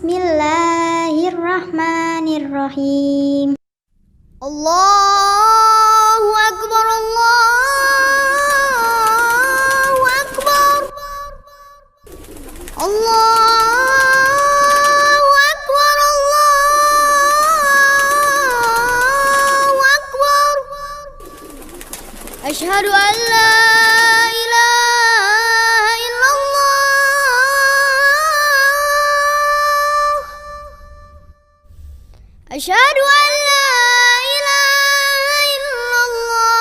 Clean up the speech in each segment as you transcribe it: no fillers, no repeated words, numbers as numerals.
Bismillahirrahmanirrahim. Allahu Akbar, Allahu Akbar, Allahu Akbar, Allahu Akbar. Asyhadu an la ilaha illallah. Asyhadu an la ilaha illallah.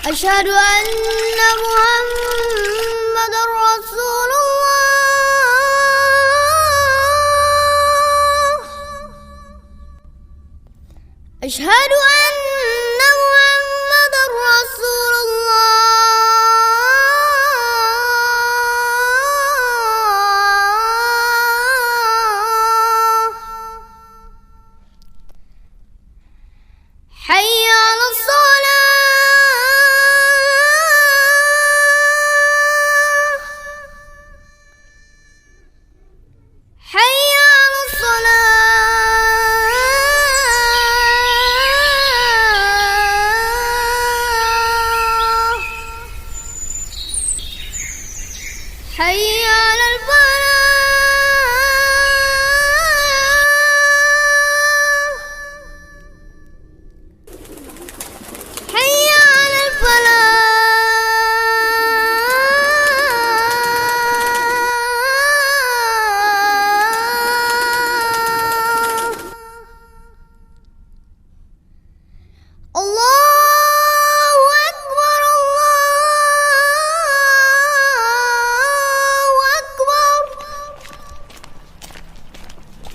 Asyhadu anna Muhammadar Rasulullah. Asyhadu anna Muhammadar Rasulullah. Hayya 'alas shalah. Hayya 'alas shalah. Hayya 'alal falah. Hayya 'alal falah. Allahu Akbar, Allahu Akbar.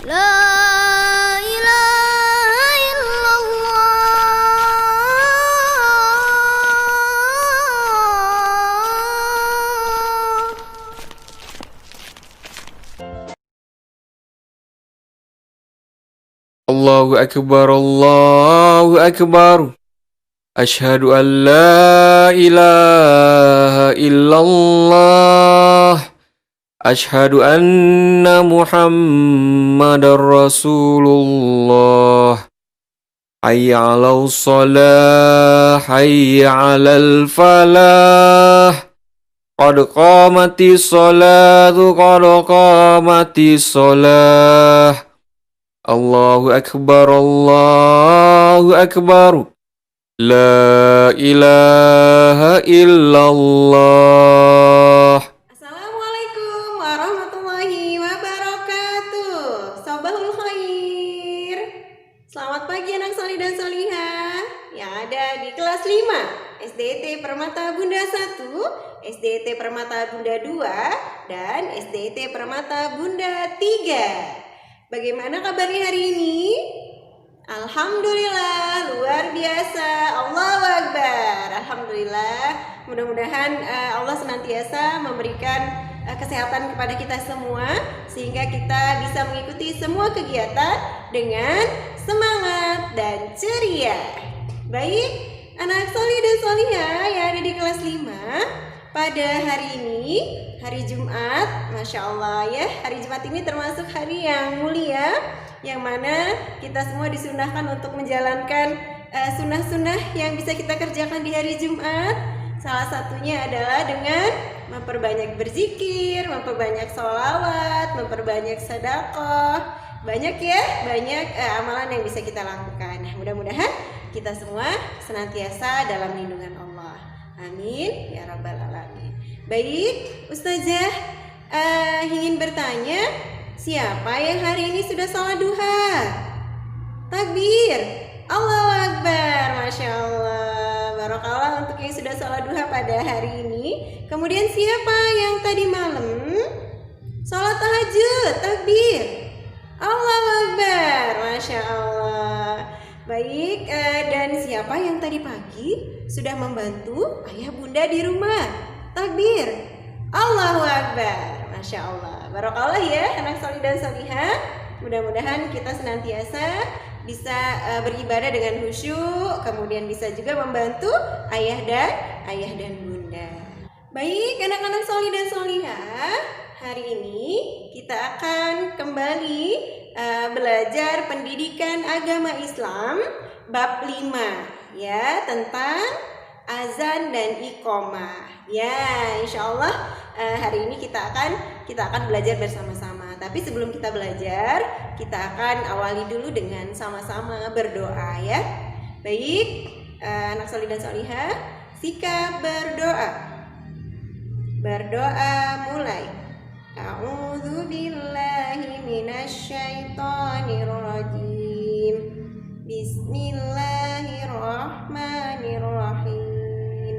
La ilaha illallah. Allahu Akbar, Allahu Akbar. Asyhadu an la ilaha illallah. Asyhadu anna Muhammadar Rasulullah. Hayya 'alas shalah, hayya 'alal falah. Qad qamatis sholatu, qad qamatis sholah. Allahu Akbar, Allahu Akbar. La ilaha illallah. Assalamualaikum warahmatullahi wabarakatuh. Sabahul khair. Selamat pagi anak solih dan solihah yang ada di kelas 5 SDT Permata Bunda 1, SDT Permata Bunda 2, dan SDT Permata Bunda 3. Bagaimana kabarnya hari ini? Alhamdulillah, luar biasa. Allahu Akbar. Alhamdulillah. Mudah-mudahan Allah senantiasa memberikan kesehatan kepada kita semua, sehingga kita bisa mengikuti semua kegiatan dengan semangat dan ceria. Baik, anak solih dan solihah yang ada di kelas 5, pada hari ini, hari Jumat, Masya Allah ya, hari Jumat ini termasuk hari yang mulia, yang mana kita semua disunahkan untuk menjalankan sunnah-sunnah yang bisa kita kerjakan di hari Jumat. Salah satunya adalah dengan memperbanyak berzikir, memperbanyak sholawat, memperbanyak sedekah. Banyak ya, banyak amalan yang bisa kita lakukan. Nah, mudah-mudahan kita semua senantiasa dalam lindungan Allah. Amin ya rabbal alamin. Baik, Ustazah ingin bertanya, siapa yang hari ini sudah sholat duha? Takbir, Allahu Akbar, Masya Allah. Barakallah untuk yang sudah sholat duha pada hari ini. Kemudian siapa yang tadi malam sholat tahajud? Takbir, Allahu Akbar, Masya Allah. Baik, dan siapa yang tadi pagi sudah membantu ayah bunda di rumah? Takbir, Allahu Akbar, Masya Allah. Barakallah ya anak solih dan solihah. Mudah-mudahan kita senantiasa bisa beribadah dengan khusyuk, kemudian bisa juga membantu ayah dan bunda. Baik, anak-anak solih dan solihah, hari ini kita akan kembali belajar pendidikan agama Islam bab 5 ya, tentang azan dan iqomah. Ya, insya Allah hari ini kita akan belajar bersama-sama. Tapi sebelum kita belajar, kita akan awali dulu dengan sama-sama berdoa ya. Baik, anak solih dan solihah, sikap berdoa. Berdoa mulai. A'udzu billahi minasyaitonir rajim. Bismillahirrahmanirrahim.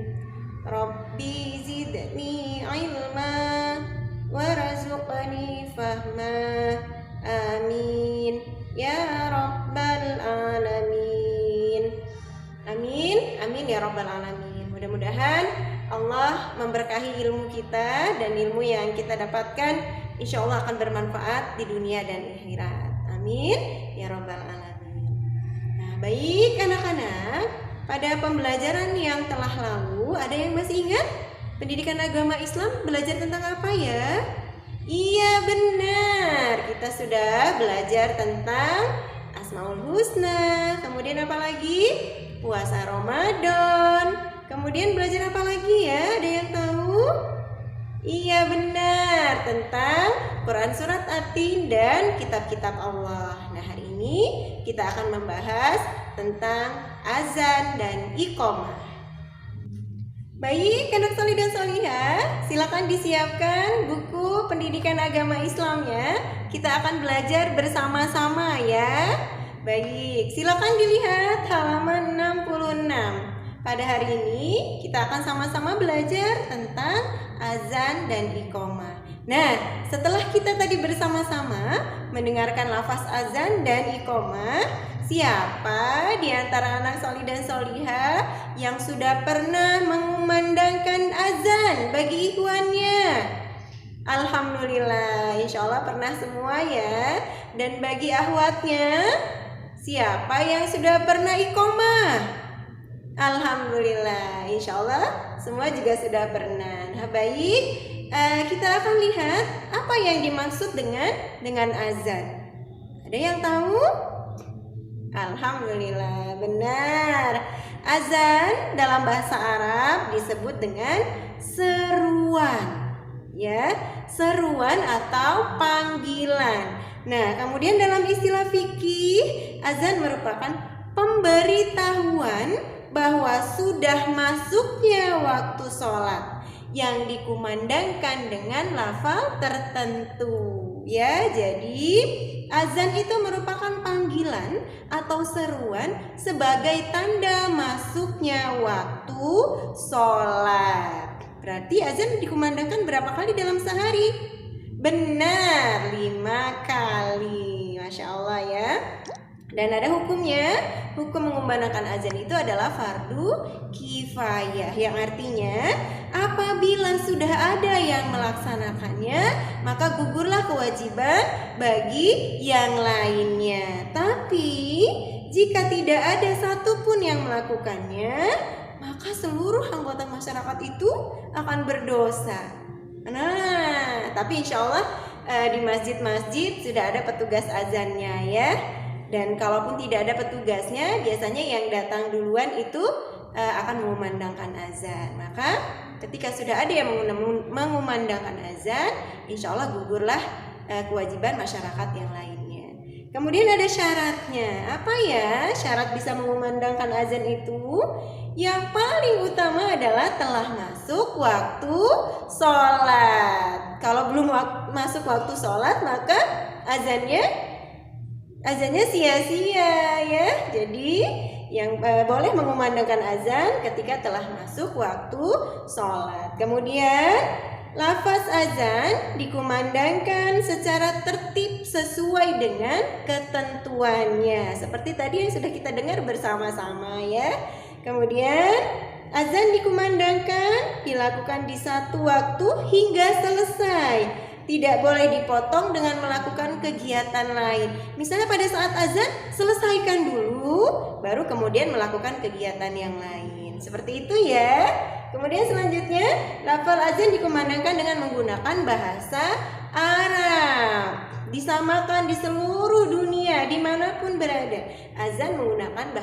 Rabbi zidni ilma warzuqni fahma. Amin ya rabbal alamin. Amin, amin ya rabbal alamin. Mudah-mudahan Allah memberkahi ilmu kita, dan ilmu yang kita dapatkan insya Allah akan bermanfaat di dunia dan akhirat. Amin ya rabbal alamin. Nah, baik anak-anak, pada pembelajaran yang telah lalu, ada yang masih ingat pendidikan agama Islam belajar tentang apa ya? Iya benar, kita sudah belajar tentang Asmaul Husna. Kemudian apa lagi? Puasa Ramadan. Kemudian belajar apa lagi ya? Ada yang tahu? Iya benar, tentang Quran Surat At-Tin dan kitab-kitab Allah. Nah, hari ini kita akan membahas tentang azan dan iqomah. Baik, anak solih dan solihah, silakan disiapkan buku pendidikan agama Islamnya. Kita akan belajar bersama-sama ya. Baik, silakan dilihat halaman 66. Pada hari ini kita akan sama-sama belajar tentang azan dan iqomah. Nah, setelah kita tadi bersama-sama mendengarkan lafaz azan dan iqomah, siapa di antara anak solih dan solihah yang sudah pernah mengumandangkan azan bagi ikhwannya? Alhamdulillah, insya Allah pernah semua ya. Dan bagi ahwatnya, siapa yang sudah pernah iqomah? Alhamdulillah, insya Allah semua juga sudah pernah. Nah, baik, kita akan lihat apa yang dimaksud dengan azan. Ada yang tahu? Alhamdulillah, benar. Azan dalam bahasa Arab disebut dengan seruan, ya, seruan atau panggilan. Nah, kemudian dalam istilah fikih, azan merupakan pemberitahuan bahwa sudah masuknya waktu sholat yang dikumandangkan dengan lafal tertentu ya. Jadi azan itu merupakan panggilan atau seruan sebagai tanda masuknya waktu sholat. Berarti azan dikumandangkan berapa kali dalam sehari? Benar, 5 kali. Masya Allah ya. Dan ada hukumnya. Hukum mengumandangkan azan itu adalah fardu kifayah, yang artinya apabila sudah ada yang melaksanakannya, maka gugurlah kewajiban bagi yang lainnya. Tapi jika tidak ada satupun yang melakukannya, maka seluruh anggota masyarakat itu akan berdosa. Nah, tapi insya Allah di masjid-masjid sudah ada petugas azannya ya. Dan kalaupun tidak ada petugasnya, biasanya yang datang duluan itu akan mengumandangkan azan. Maka ketika sudah ada yang mengumandangkan azan, insya Allah gugurlah kewajiban masyarakat yang lainnya. Kemudian ada syaratnya. Apa ya syarat bisa mengumandangkan azan itu? Yang paling utama adalah telah masuk waktu sholat. Kalau belum masuk waktu sholat, maka azannya sia-sia ya. Jadi yang boleh mengumandangkan azan ketika telah masuk waktu sholat. Kemudian lafaz azan dikumandangkan secara tertib sesuai dengan ketentuannya, seperti tadi yang sudah kita dengar bersama-sama ya. Kemudian azan dikumandangkan dilakukan di satu waktu hingga selesai. tidak boleh dipotong dengan melakukan kegiatan lain. Misalnya pada saat azan, selesaikan dulu, baru kemudian melakukan kegiatan yang lain. Seperti itu ya. Kemudian selanjutnya, lafal azan dikumandangkan dengan menggunakan bahasa Arab. Disamakan di seluruh dunia, dimanapun berada. Azan menggunakan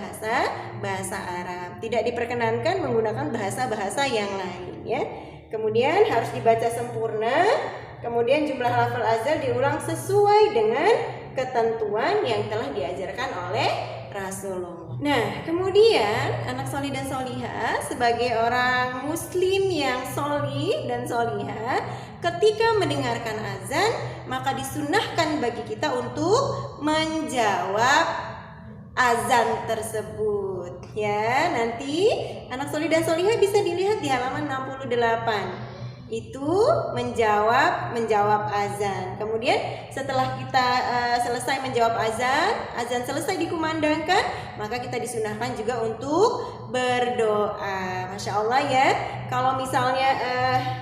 bahasa Arab. Tidak diperkenankan menggunakan bahasa-bahasa yang lain ya. Kemudian harus dibaca sempurna. Kemudian jumlah lafal azan diulang sesuai dengan ketentuan yang telah diajarkan oleh Rasulullah. Nah, kemudian anak solih dan solihah sebagai orang muslim yang solih dan solihah, ketika mendengarkan azan maka disunahkan bagi kita untuk menjawab azan tersebut ya. Nanti anak solih dan solihah bisa dilihat di halaman 68. Itu menjawab azan. Kemudian setelah kita selesai menjawab azan selesai dikumandangkan, maka kita disunahkan juga untuk berdoa. Masya Allah ya. Kalau misalnya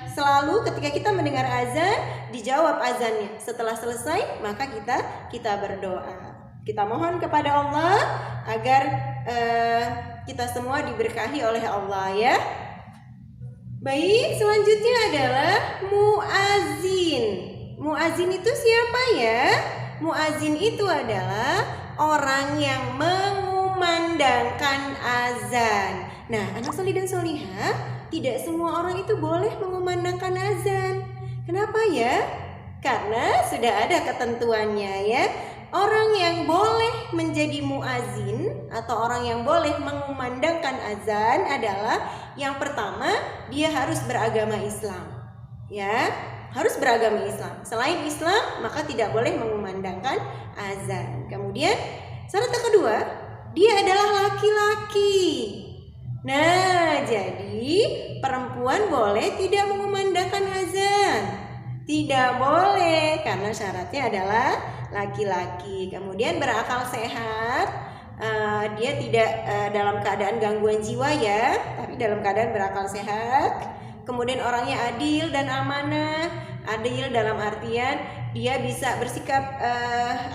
selalu ketika kita mendengar azan dijawab azannya, setelah selesai maka kita berdoa. Kita mohon kepada Allah agar kita semua diberkahi oleh Allah ya. Baik, selanjutnya adalah muazin. Muazin itu siapa ya? Muazin itu adalah orang yang mengumandangkan azan. Nah, anak solih dan solihah, tidak semua orang itu boleh mengumandangkan azan. Kenapa ya? Karena sudah ada ketentuannya ya. Orang yang boleh menjadi muazin atau orang yang boleh mengumandangkan azan adalah yang pertama, dia harus beragama Islam. Ya, harus beragama Islam. Selain Islam, maka tidak boleh mengumandangkan azan. Kemudian, syarat yang kedua, dia adalah laki-laki. Nah, jadi perempuan boleh tidak mengumandangkan azan? Tidak boleh, karena syaratnya adalah laki-laki. Kemudian berakal sehat, dia tidak dalam keadaan gangguan jiwa ya, tapi dalam keadaan berakal sehat. Kemudian orangnya adil dan amanah. Adil dalam artian dia bisa bersikap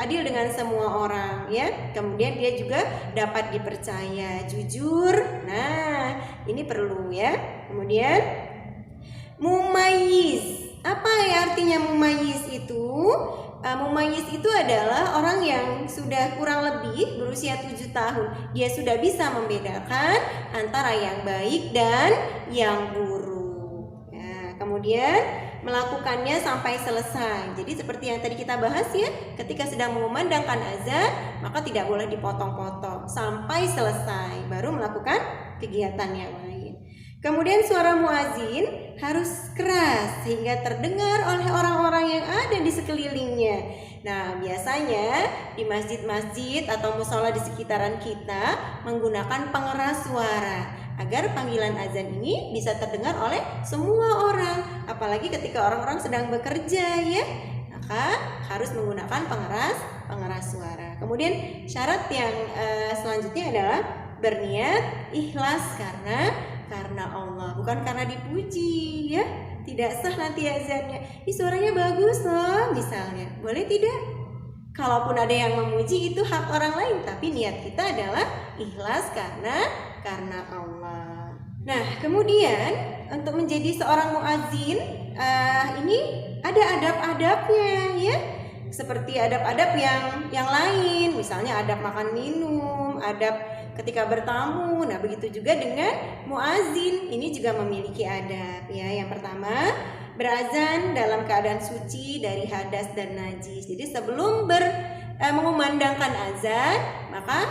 adil dengan semua orang ya. Kemudian dia juga dapat dipercaya, jujur. Nah, ini perlu ya. Kemudian mumayyiz. Apa ya artinya mumayyiz itu? Mumayyiz itu adalah orang yang sudah kurang lebih berusia 7 tahun. Dia sudah bisa membedakan antara yang baik dan yang buruk. Nah, kemudian melakukannya sampai selesai. Jadi seperti yang tadi kita bahas ya, ketika sedang mengumandangkan azan, maka tidak boleh dipotong-potong sampai selesai, baru melakukan kegiatan yang lain. Kemudian suara muazin harus keras sehingga terdengar oleh orang-orang yang ada di sekelilingnya. Nah, biasanya di masjid-masjid atau musola di sekitaran kita menggunakan pengeras suara agar panggilan azan ini bisa terdengar oleh semua orang. Apalagi ketika orang-orang sedang bekerja ya, maka harus menggunakan pengeras suara. Kemudian syarat yang selanjutnya adalah berniat ikhlas karena Allah, bukan karena dipuji ya. Tidak sah nanti azannya. Suaranya bagus loh misalnya. Boleh tidak? Kalaupun ada yang memuji itu hak orang lain, tapi niat kita adalah ikhlas karena Allah. Nah, kemudian untuk menjadi seorang muazin ini ada adab-adabnya ya. Seperti adab-adab yang lain, misalnya adab makan minum, adab ketika bertamu. Nah, begitu juga dengan muazin, ini juga memiliki adab ya. Yang pertama, berazan dalam keadaan suci dari hadas dan najis. Jadi sebelum mengumandangkan azan, maka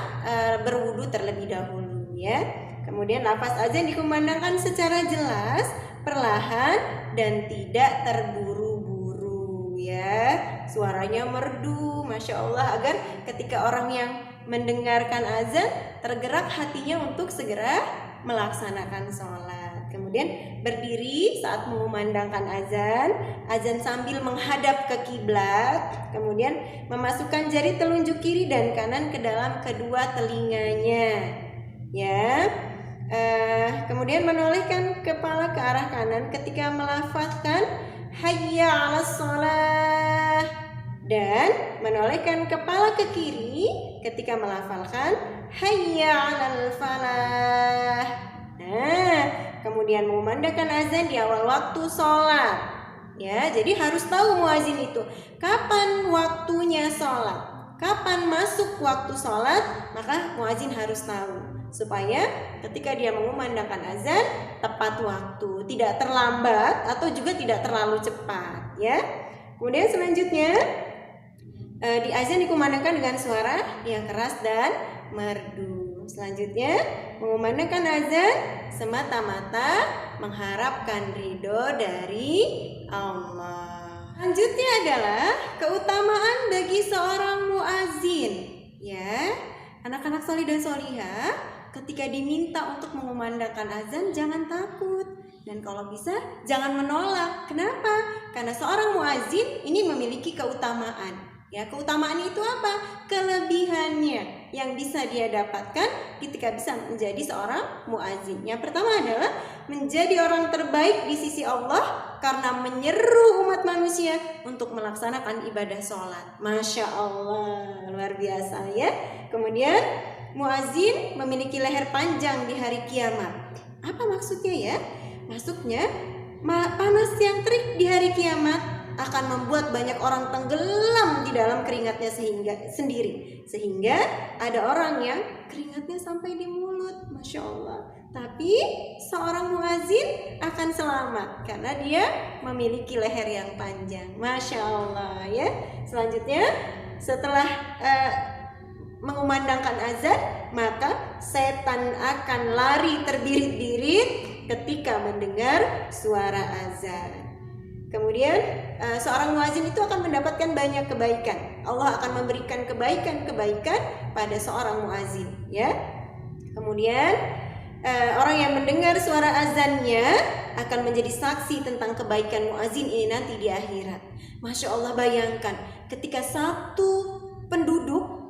berwudu terlebih dahulu ya. Kemudian lafaz azan dikumandangkan secara jelas, perlahan dan tidak terburu-buru ya. Suaranya merdu, Masya Allah, agar ketika orang yang mendengarkan azan tergerak hatinya untuk segera melaksanakan sholat. Kemudian berdiri saat mengumandangkan azan sambil menghadap ke kiblat. Kemudian memasukkan jari telunjuk kiri dan kanan ke dalam kedua telinganya ya. Kemudian menolehkan kepala ke arah kanan ketika melafazkan hayya 'alas shalah, dan menolehkan kepala ke kiri ketika melafalkan hayya 'alal falah. Nah, kemudian mengumandangkan azan di awal waktu sholat. Ya, jadi harus tahu muazin itu kapan waktunya sholat, kapan masuk waktu sholat, maka muazin harus tahu supaya ketika dia mengumandangkan azan tepat waktu, tidak terlambat atau juga tidak terlalu cepat. Ya, kemudian selanjutnya di azan dikumandangkan dengan suara yang keras dan merdu. Selanjutnya mengumandangkan azan semata-mata mengharapkan ridho dari Allah. Selanjutnya adalah keutamaan bagi seorang muazin. Ya, anak-anak solih dan solihah, ketika diminta untuk mengumandangkan azan jangan takut, dan kalau bisa jangan menolak. Kenapa? Karena seorang muazin ini memiliki keutamaan. Ya, keutamaan itu apa? Kelebihannya yang bisa dia dapatkan ketika bisa menjadi seorang muazin. Yang pertama adalah menjadi orang terbaik di sisi Allah karena menyeru umat manusia untuk melaksanakan ibadah sholat. Masya Allah, luar biasa ya. Kemudian muazin memiliki leher panjang di hari kiamat. Apa maksudnya ya? Maksudnya panas yang terik di hari kiamat akan membuat banyak orang tenggelam di dalam keringatnya sehingga ada orang yang keringatnya sampai di mulut, Masya Allah. Tapi seorang muazin akan selamat karena dia memiliki leher yang panjang, Masya Allah ya. Selanjutnya setelah mengumandangkan azan, maka setan akan lari terbirit-birit ketika mendengar suara azan. Kemudian seorang muazin itu akan mendapatkan banyak kebaikan. Allah akan memberikan kebaikan-kebaikan pada seorang muazin, ya. Kemudian orang yang mendengar suara azannya akan menjadi saksi tentang kebaikan muazin ini nanti di akhirat. Masya Allah, bayangkan ketika satu penduduk,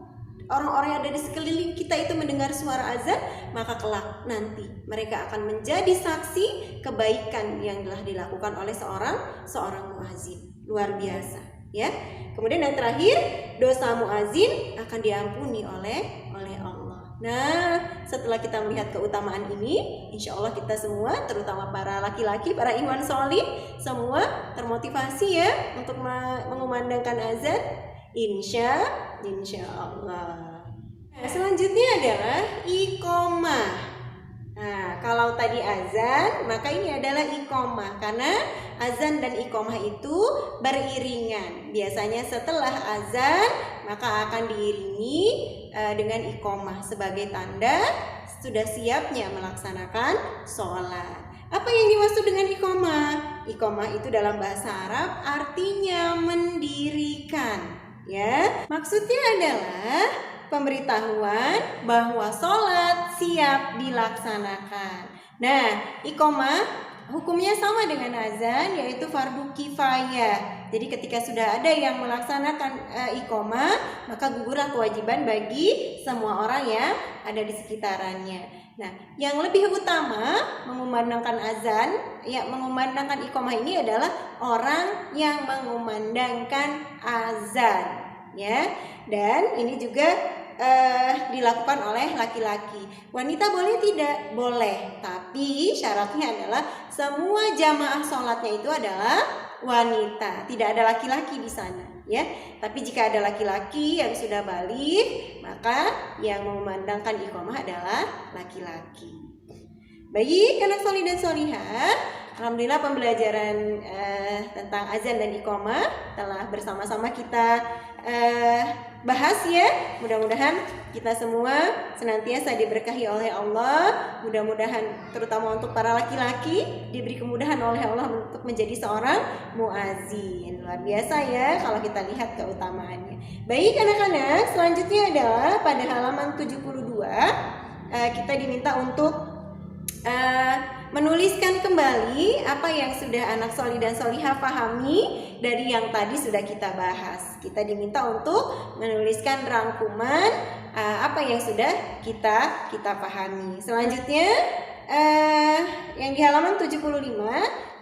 orang-orang yang ada di sekeliling kita itu mendengar suara azan, maka kelak nanti mereka akan menjadi saksi kebaikan yang telah dilakukan oleh seorang muazin. Luar biasa, ya. Kemudian yang terakhir, dosa muazin akan diampuni oleh Allah. Nah, setelah kita melihat keutamaan ini, insya Allah kita semua, terutama para laki-laki, para ikhwan sholih, semua termotivasi ya untuk mengumandangkan azan. Insya Allah. Nah, selanjutnya adalah iqomah. Nah, kalau tadi azan, maka ini adalah iqomah karena azan dan iqomah itu beriringan. Biasanya setelah azan maka akan diiringi dengan iqomah sebagai tanda sudah siapnya melaksanakan sholat. Apa yang dimaksud dengan iqomah? Iqomah itu dalam bahasa Arab artinya mendirikan. Ya, maksudnya adalah pemberitahuan bahwa sholat siap dilaksanakan. Nah, iqomah hukumnya sama dengan azan, yaitu fardu kifayah. Jadi ketika sudah ada yang melaksanakan iqomah, maka gugurlah kewajiban bagi semua orang yang ada di sekitarannya. Nah, yang lebih utama mengumandangkan azan, ya mengumandangkan iqomah ini adalah orang yang mengumandangkan azan, ya. Dan ini juga dilakukan oleh laki-laki. Wanita boleh tidak? Boleh, tapi syaratnya adalah semua jamaah sholatnya itu adalah wanita, tidak ada laki-laki di sana, ya. Tapi jika ada laki-laki yang sudah balik, maka yang memandangkan iqomah adalah laki-laki. Baik, anak sholih dan sholihah, alhamdulillah pembelajaran tentang azan dan iqomah telah bersama-sama kita bahas ya. Mudah-mudahan kita semua senantiasa diberkahi oleh Allah. Mudah-mudahan terutama untuk para laki-laki diberi kemudahan oleh Allah untuk menjadi seorang muazin. Luar biasa ya kalau kita lihat keutamaannya. Baik anak-anak, selanjutnya adalah pada halaman 72 kita diminta untuk menuliskan kembali apa yang sudah anak sholih dan sholihah pahami dari yang tadi sudah kita bahas. Kita diminta untuk menuliskan rangkuman apa yang sudah kita pahami. Selanjutnya yang di halaman 75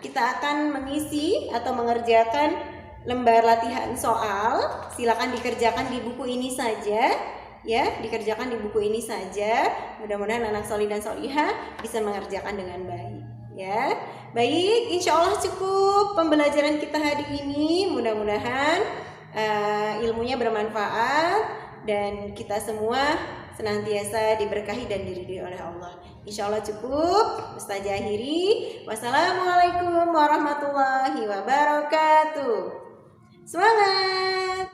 kita akan mengisi atau mengerjakan lembar latihan soal. Silakan dikerjakan di buku ini saja ya, dikerjakan di buku ini saja. Mudah-mudahan anak solih dan solihah bisa mengerjakan dengan baik ya. Baik, insya Allah cukup pembelajaran kita hari ini. Mudah-mudahan ilmunya bermanfaat dan kita semua senantiasa diberkahi dan diridhoi oleh Allah. Insya Allah cukup. Ustazah akhiri. Wassalamualaikum warahmatullahi wabarakatuh. Semangat!